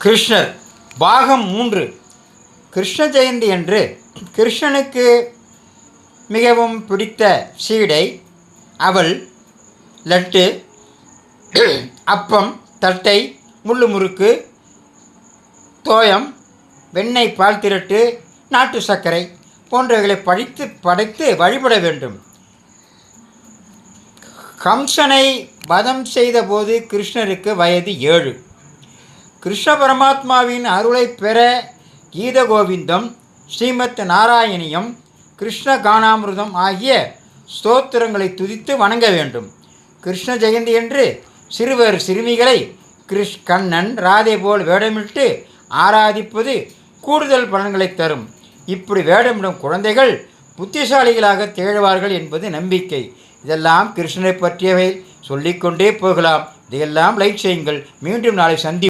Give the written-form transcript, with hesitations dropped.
கிருஷ்ணர் பாகம் 3. கிருஷ்ண ஜெயந்தி அன்று கிருஷ்ணனுக்கு மிகவும் பிடித்த சீடை, அவள், லட்டு, அப்பம், தட்டை, முள்ளு முறுக்கு, தோயம், வெண்ணெய், பால் திரட்டு, நாட்டு சர்க்கரை போன்றவைகளை படைத்து வழிபட வேண்டும். கம்சனை வதம் செய்தபோது கிருஷ்ணருக்கு வயது 7. கிருஷ்ண பரமாத்மாவின் அருளை பெற கீத கோவிந்தம், ஸ்ரீமத் நாராயணியம், கிருஷ்ண கானாமிருதம் ஆகிய ஸ்தோத்திரங்களை துதித்து வணங்க வேண்டும். கிருஷ்ண ஜெயந்தி என்று சிறுவர் சிறுமிகளை கண்ணன் ராதை போல் வேடமிட்டு ஆராதிப்பது கூடுதல் பலன்களை தரும். இப்படி வேடமிடும் குழந்தைகள் புத்திசாலிகளாக திகழ்வார்கள் என்பது நம்பிக்கை. இதெல்லாம் கிருஷ்ணனை பற்றியவை சொல்லிக்கொண்டே போகலாம். இதையெல்லாம் லைக் செய்யுங்கள். மீண்டும் நாளை சந்தி